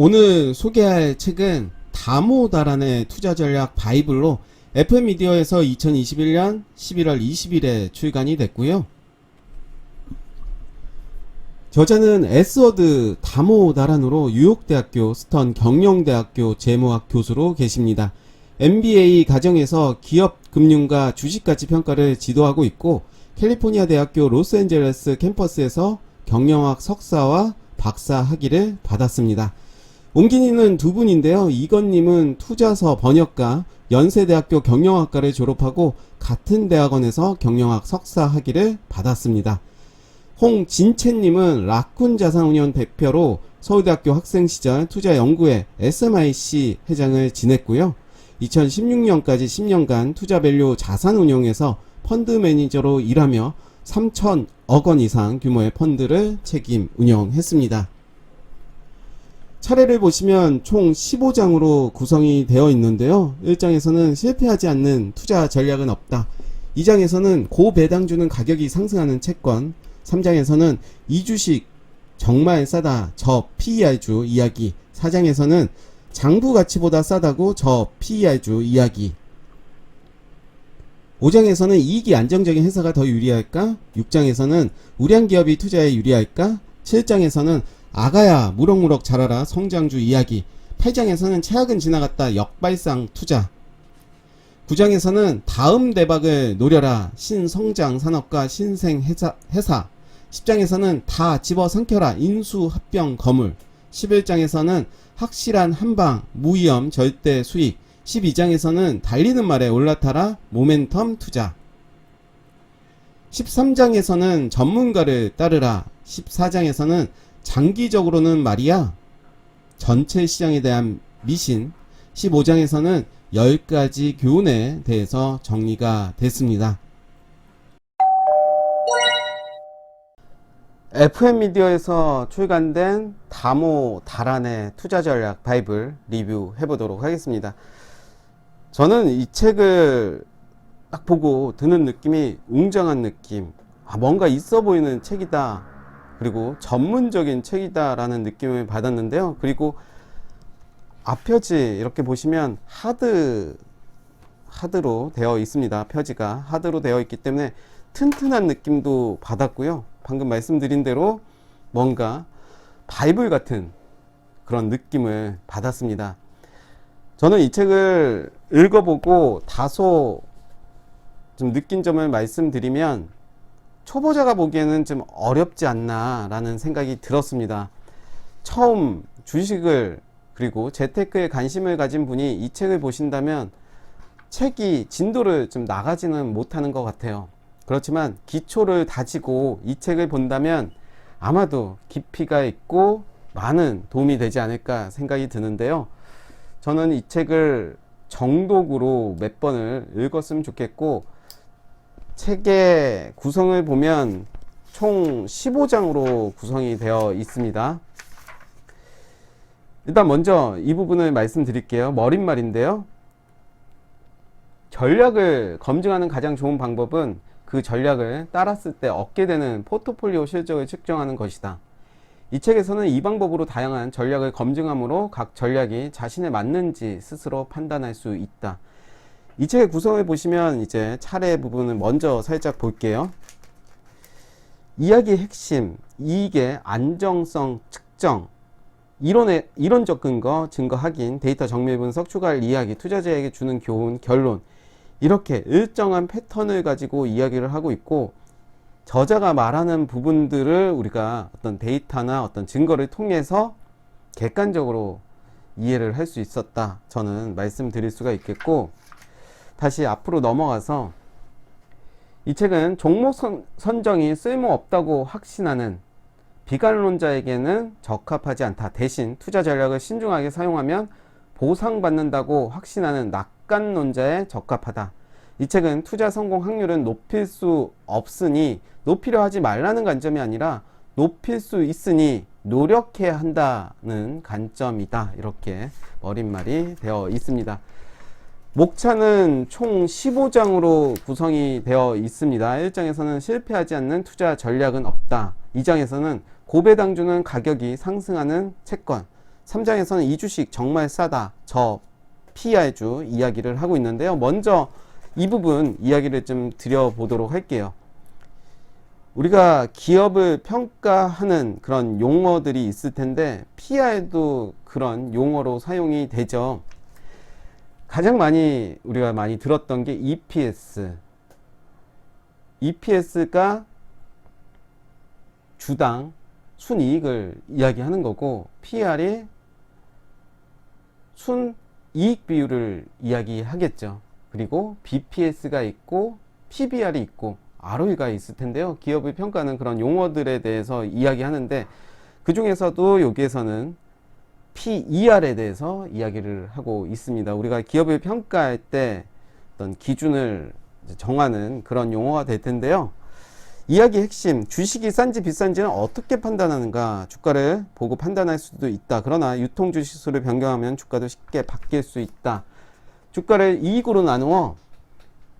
오늘 소개할 책은 다모다란의 투자전략 바이블로 FM미디어에서 2021년 11월 20일에 출간이 됐고요. 저자는 에스워드 다모다란으로 뉴욕대학교 스턴 경영대학교 재무학 교수로 계십니다. MBA 과정에서 기업 금융과 주식가치 평가를 지도하고 있고 캘리포니아 대학교 로스앤젤레스 캠퍼스에서 경영학 석사와 박사 학위를 받았습니다. 옮긴이는 두 분인데요. 이건님은 투자서 번역가, 연세대학교 경영학과를 졸업하고 같은 대학원에서 경영학 석사 학위를 받았습니다. 홍진채님은 라쿤 자산운용 대표로 서울대학교 학생 시절 투자연구회 SMIC 회장을 지냈고요. 2016년까지 10년간 투자밸류 자산운용에서 펀드 매니저로 일하며 3천억 원 이상 규모의 펀드를 책임 운영했습니다. 차례를 보시면 총 15장으로 구성이 되어 있는데요. 1장에서는 실패하지 않는 투자 전략은 없다. 2장에서는 고배당주는 가격이 상승하는 채권, 3장에서는 이 주식 정말 싸다 저 PER주 이야기, 4장에서는 장부 가치보다 싸다고 저 PER주 이야기, 5장에서는 이익이 안정적인 회사가 더 유리할까? 6장에서는 우량 기업이 투자에 유리할까? 7장에서는 아가야 무럭무럭 자라라 성장주 이야기, 8장에서는 최악은 지나갔다 역발상 투자, 9장에서는 다음 대박을 노려라 신성장 산업과 신생 회사, 10장에서는 다 집어 삼켜라 인수합병 거물, 11장에서는 확실한 한방 무위험 절대 수익, 12장에서는 달리는 말에 올라타라 모멘텀 투자, 13장에서는 전문가를 따르라, 14장에서는 장기적으로는 말이야 전체 시장에 대한 미신, 15장에서는 10가지 교훈에 대해서 정리가 됐습니다. FM미디어에서 출간된 다모다란의 투자전략 바이블 리뷰해보도록 하겠습니다. 저는 이 책을 딱 보고 드는 느낌이 웅장한 느낌, 뭔가 있어 보이는 책이다, 그리고 전문적인 책이다 라는 느낌을 받았는데요. 그리고 앞표지 이렇게 보시면 하드로 되어 있습니다. 표지가 하드로 되어 있기 때문에 튼튼한 느낌도 받았고요. 방금 말씀드린 대로 뭔가 바이블 같은 그런 느낌을 받았습니다. 저는 이 책을 읽어보고 다소 좀 느낀 점을 말씀드리면, 초보자가 보기에는 좀 어렵지 않나 라는 생각이 들었습니다. 처음 주식을 그리고 재테크에 관심을 가진 분이 이 책을 보신다면 책이 진도를 좀 나가지는 못하는 것 같아요. 그렇지만 기초를 다지고 이 책을 본다면 아마도 깊이가 있고 많은 도움이 되지 않을까 생각이 드는데요. 저는 이 책을 정독으로 몇 번을 읽었으면 좋겠고, 책의 구성을 보면 총 15장으로 구성이 되어 있습니다. 일단 먼저 이 부분을 말씀드릴게요. 머릿말인데요. 전략을 검증하는 가장 좋은 방법은 그 전략을 따랐을 때 얻게 되는 포트폴리오 실적을 측정하는 것이다. 이 책에서는 이 방법으로 다양한 전략을 검증함으로 각 전략이 자신에 맞는지 스스로 판단할 수 있다. 이 책의 구성을 보시면 이제 차례 부분을 먼저 살짝 볼게요. 이야기의 핵심, 이익의 안정성 측정, 이론적 근거, 증거 확인, 데이터 정밀 분석, 추가할 이야기, 투자자에게 주는 교훈, 결론, 이렇게 일정한 패턴을 가지고 이야기를 하고 있고, 저자가 말하는 부분들을 우리가 어떤 데이터나 어떤 증거를 통해서 객관적으로 이해를 할 수 있었다, 저는 말씀드릴 수가 있겠고, 다시 앞으로 넘어가서 이 책은 종목 선정이 쓸모없다고 확신하는 비관론자에게는 적합하지 않다. 대신 투자 전략을 신중하게 사용하면 보상받는다고 확신하는 낙관론자에 적합하다. 이 책은 투자 성공 확률은 높일 수 없으니 높이려 하지 말라는 관점이 아니라 높일 수 있으니 노력해야 한다는 관점이다. 이렇게 머릿말이 되어 있습니다. 목차는 총 15장으로 구성이 되어 있습니다. 1장에서는 실패하지 않는 투자 전략은 없다. 2장에서는 고배당주는 가격이 상승하는 채권, 3장에서는 이 주식 정말 싸다. 저 PER주 이야기를 하고 있는데요. 먼저 이 부분 이야기를 좀 드려보도록 할게요. 우리가 기업을 평가하는 그런 용어들이 있을 텐데 PER도 그런 용어로 사용이 되죠. 가장 많이 우리가 많이 들었던 게 EPS. EPS가 주당 순이익을 이야기하는 거고, PER이 순이익 비율을 이야기하겠죠. 그리고 BPS가 있고 PBR이 있고 ROE가 있을 텐데요. 기업을 평가하는 그런 용어들에 대해서 이야기하는데, 그 중에서도 여기에서는 PER에 대해서 이야기를 하고 있습니다. 우리가 기업을 평가할 때 어떤 기준을 정하는 그런 용어가 될 텐데요. 이야기 핵심, 주식이 싼지 비싼지는 어떻게 판단하는가? 주가를 보고 판단할 수도 있다. 그러나 유통 주식수를 변경하면 주가도 쉽게 바뀔 수 있다. 주가를 이익으로 나누어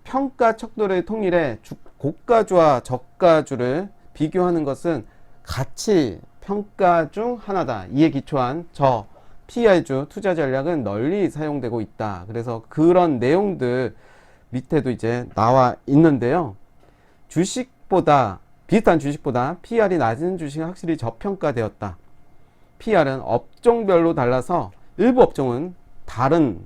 평가 척도를 통일해 고가주와 저가주를 비교하는 것은 가치 평가 중 하나다. 이에 기초한 저 PER주 투자 전략은 널리 사용되고 있다. 그래서 그런 내용들 밑에도 이제 나와 있는데요. 비슷한 주식보다 PER이 낮은 주식은 확실히 저평가되었다. PER은 업종별로 달라서 일부 업종은 다른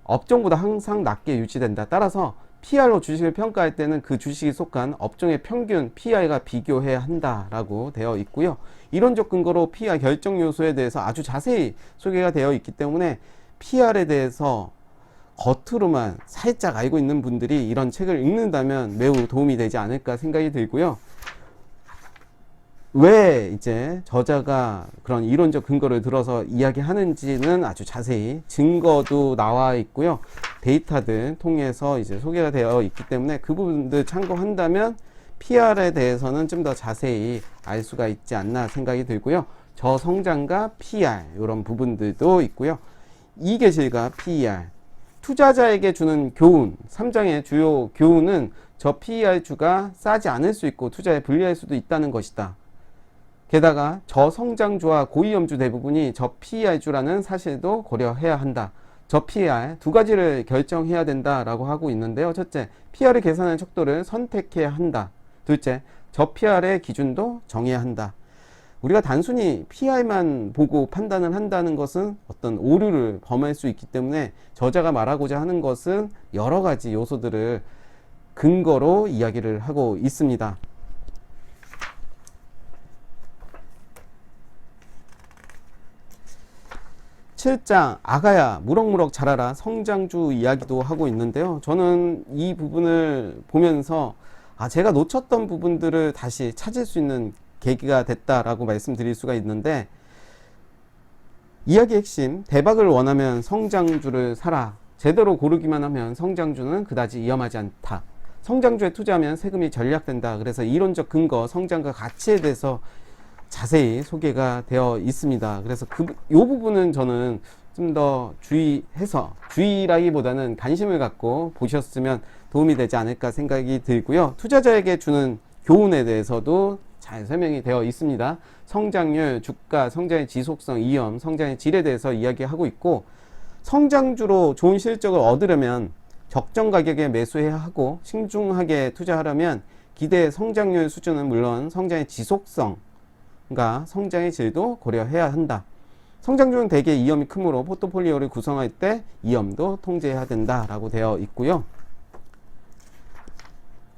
업종보다 항상 낮게 유지된다. 따라서 PER로 주식을 평가할 때는 그 주식이 속한 업종의 평균 PER과 비교해야 한다라고 되어 있고요. 이론적 근거로 PER 결정 요소에 대해서 아주 자세히 소개가 되어 있기 때문에 PER에 대해서 겉으로만 살짝 알고 있는 분들이 이런 책을 읽는다면 매우 도움이 되지 않을까 생각이 들고요. 왜 이제 저자가 그런 이론적 근거를 들어서 이야기하는지는 아주 자세히 증거도 나와 있고요. 데이터들 통해서 이제 소개가 되어 있기 때문에 그 부분들 참고한다면 PER에 대해서는 좀 더 자세히 알 수가 있지 않나 생각이 들고요. 저성장과 PER 이런 부분들도 있고요. 이계실과 PER, 투자자에게 주는 교훈, 3장의 주요 교훈은 저 PER주가 싸지 않을 수 있고 투자에 불리할 수도 있다는 것이다. 게다가 저성장주와 고위험주 대부분이 저 PER주라는 사실도 고려해야 한다. 저 PER 두 가지를 결정해야 된다라고 하고 있는데요. 첫째, PER을 계산하는 척도를 선택해야 한다. 둘째, 저 PER의 기준도 정해야 한다. 우리가 단순히 PER만 보고 판단을 한다는 것은 어떤 오류를 범할 수 있기 때문에 저자가 말하고자 하는 것은 여러 가지 요소들을 근거로 이야기를 하고 있습니다. 7장 아가야 무럭무럭 자라라 성장주 이야기도 하고 있는데요. 저는 이 부분을 보면서 제가 놓쳤던 부분들을 다시 찾을 수 있는 계기가 됐다라고 말씀드릴 수가 있는데, 이야기 핵심, 대박을 원하면 성장주를 사라. 제대로 고르기만 하면 성장주는 그다지 위험하지 않다. 성장주에 투자하면 세금이 절약된다. 그래서 이론적 근거, 성장과 가치에 대해서 자세히 소개가 되어 있습니다. 그래서 이 부분은 저는 좀 더 주의라기보다는 관심을 갖고 보셨으면 도움이 되지 않을까 생각이 들고요. 투자자에게 주는 교훈에 대해서도 잘 설명이 되어 있습니다. 성장률, 주가, 성장의 지속성, 위험, 성장의 질에 대해서 이야기하고 있고, 성장주로 좋은 실적을 얻으려면 적정 가격에 매수해야 하고, 신중하게 투자하려면 기대 성장률 수준은 물론 성장의 지속성, 그러니까 성장의 질도 고려해야 한다. 성장주는 대개 위험이 크므로 포트폴리오를 구성할 때 위험도 통제해야 된다라고 되어 있고요.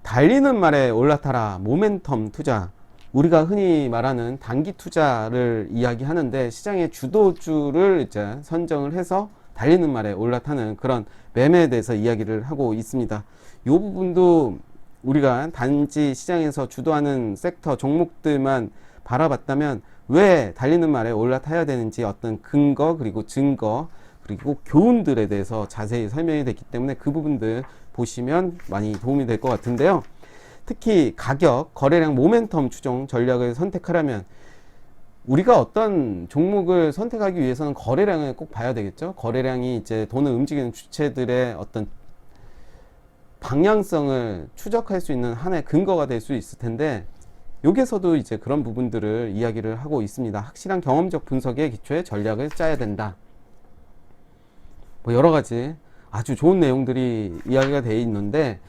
달리는 말에 올라타라 모멘텀 투자. 우리가 흔히 말하는 단기 투자를 이야기하는데, 시장의 주도주를 이제 선정을 해서 달리는 말에 올라타는 그런 매매에 대해서 이야기를 하고 있습니다. 이 부분도 우리가 단지 시장에서 주도하는 섹터 종목들만 바라봤다면 왜 달리는 말에 올라타야 되는지 어떤 근거, 그리고 증거, 그리고 교훈들에 대해서 자세히 설명이 됐기 때문에 그 부분들 보시면 많이 도움이 될 것 같은데요. 특히 가격, 거래량, 모멘텀 추종 전략을 선택하려면 우리가 어떤 종목을 선택하기 위해서는 거래량을 꼭 봐야 되겠죠. 거래량이 이제 돈을 움직이는 주체들의 어떤 방향성을 추적할 수 있는 하나의 근거가 될 수 있을 텐데, 여기에서도 이제 그런 부분들을 이야기를 하고 있습니다. 확실한 경험적 분석에 기초해 전략을 짜야 된다. 뭐 여러 가지 아주 좋은 내용들이 이야기가 되어 있는데,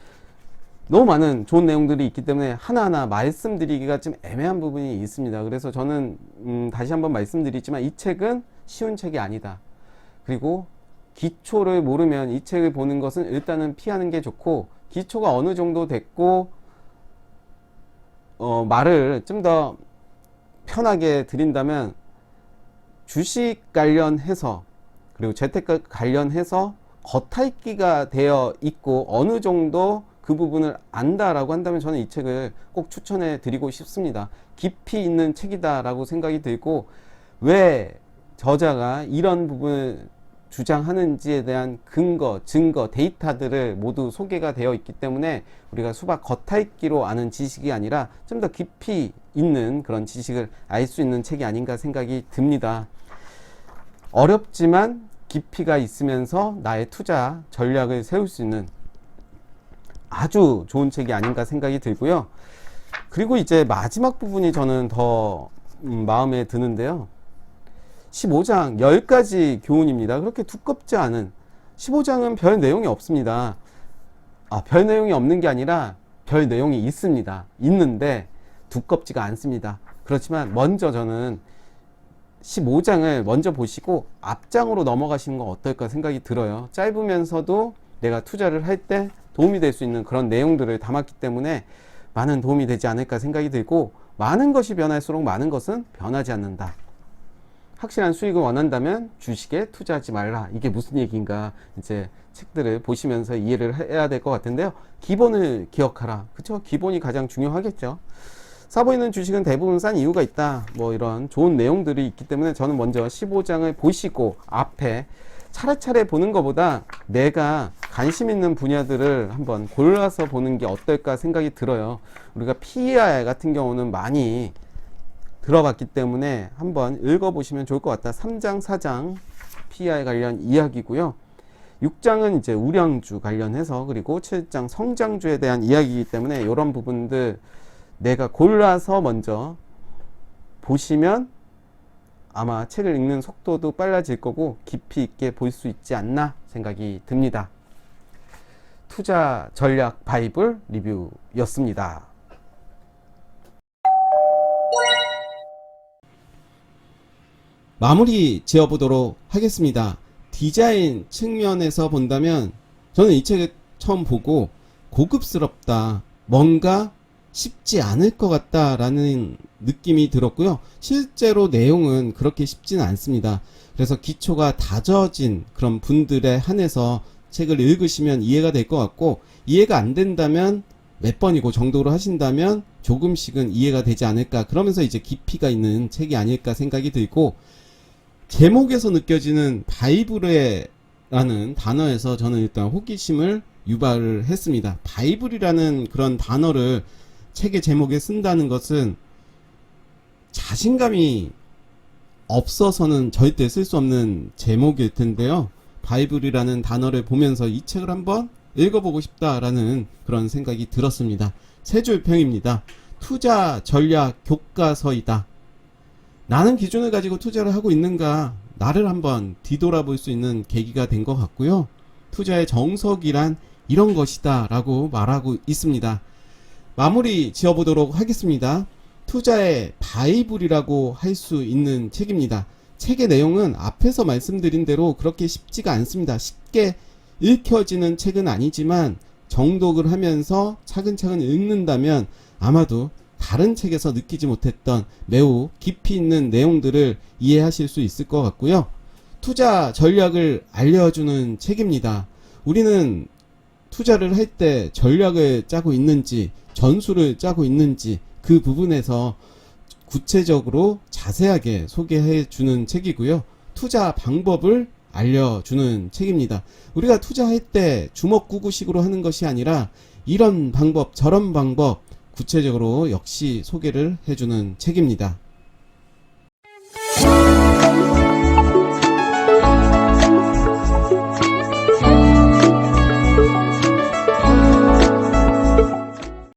너무 많은 좋은 내용들이 있기 때문에 하나하나 말씀드리기가 좀 애매한 부분이 있습니다. 그래서 저는 다시 한번 말씀드리지만 이 책은 쉬운 책이 아니다. 그리고 기초를 모르면 이 책을 보는 것은 일단은 피하는 게 좋고, 기초가 어느 정도 됐고 말을 좀 더 편하게 드린다면, 주식 관련해서 그리고 재테크 관련해서 겉핥기가 되어 있고 어느 정도 그 부분을 안다라고 한다면 저는 이 책을 꼭 추천해 드리고 싶습니다. 깊이 있는 책이다 라고 생각이 들고, 왜 저자가 이런 부분을 주장하는지에 대한 근거, 증거, 데이터들을 모두 소개가 되어 있기 때문에 우리가 수박 겉핥기로 아는 지식이 아니라 좀 더 깊이 있는 그런 지식을 알 수 있는 책이 아닌가 생각이 듭니다. 어렵지만 깊이가 있으면서 나의 투자 전략을 세울 수 있는 아주 좋은 책이 아닌가 생각이 들고요. 그리고 이제 마지막 부분이 저는 더 마음에 드는데요. 15장 10가지 교훈입니다. 그렇게 두껍지 않은 15장은 별 내용이 없습니다. 별 내용이 없는 게 아니라 별 내용이 있습니다. 있는데 두껍지가 않습니다. 그렇지만 먼저 저는 15장을 먼저 보시고 앞장으로 넘어가시는 건 어떨까 생각이 들어요. 짧으면서도 내가 투자를 할 때 도움이 될 수 있는 그런 내용들을 담았기 때문에 많은 도움이 되지 않을까 생각이 들고, 많은 것이 변할수록 많은 것은 변하지 않는다. 확실한 수익을 원한다면 주식에 투자하지 말라. 이게 무슨 얘기인가 이제 책들을 보시면서 이해를 해야 될 것 같은데요. 기본을 기억하라. 그쵸? 기본이 가장 중요하겠죠. 싸보이는 주식은 대부분 싼 이유가 있다. 뭐 이런 좋은 내용들이 있기 때문에 저는 먼저 15장을 보시고 앞에 차례차례 보는 것보다 내가 관심 있는 분야들을 한번 골라서 보는 게 어떨까 생각이 들어요. 우리가 PER 같은 경우는 많이 들어봤기 때문에 한번 읽어보시면 좋을 것 같다. 3장, 4장 PER 관련 이야기고요. 6장은 이제 우량주 관련해서, 그리고 7장 성장주에 대한 이야기이기 때문에 이런 부분들 내가 골라서 먼저 보시면 아마 책을 읽는 속도도 빨라질 거고 깊이 있게 볼 수 있지 않나 생각이 듭니다. 투자 전략 바이블 리뷰였습니다. 마무리 지어보도록 하겠습니다. 디자인 측면에서 본다면 저는 이 책을 처음 보고 고급스럽다, 뭔가 쉽지 않을 것 같다라는 느낌이 들었고요. 실제로 내용은 그렇게 쉽지는 않습니다. 그래서 기초가 다져진 그런 분들에 한해서 책을 읽으시면 이해가 될 것 같고, 이해가 안 된다면 몇 번이고 정도로 하신다면 조금씩은 이해가 되지 않을까, 그러면서 이제 깊이가 있는 책이 아닐까 생각이 들고, 제목에서 느껴지는 바이블이라는 단어에서 저는 일단 호기심을 유발을 했습니다. 바이블이라는 그런 단어를 책의 제목에 쓴다는 것은 자신감이 없어서는 절대 쓸 수 없는 제목일 텐데요. 바이블이라는 단어를 보면서 이 책을 한번 읽어보고 싶다라는 그런 생각이 들었습니다. 세 줄 평입니다. 투자 전략 교과서이다. 나는 기준을 가지고 투자를 하고 있는가, 나를 한번 뒤돌아볼 수 있는 계기가 된 것 같고요. 투자의 정석이란 이런 것이다 라고 말하고 있습니다. 마무리 지어보도록 하겠습니다. 투자의 바이블이라고 할 수 있는 책입니다. 책의 내용은 앞에서 말씀드린 대로 그렇게 쉽지가 않습니다. 쉽게 읽혀지는 책은 아니지만 정독을 하면서 차근차근 읽는다면 아마도 다른 책에서 느끼지 못했던 매우 깊이 있는 내용들을 이해하실 수 있을 것 같고요. 투자 전략을 알려주는 책입니다. 우리는 투자를 할 때 전략을 짜고 있는지, 전술을 짜고 있는지, 그 부분에서 구체적으로 자세하게 소개해 주는 책이고요. 투자 방법을 알려주는 책입니다. 우리가 투자할 때 주먹구구식으로 하는 것이 아니라 이런 방법, 저런 방법 구체적으로 역시 소개를 해주는 책입니다.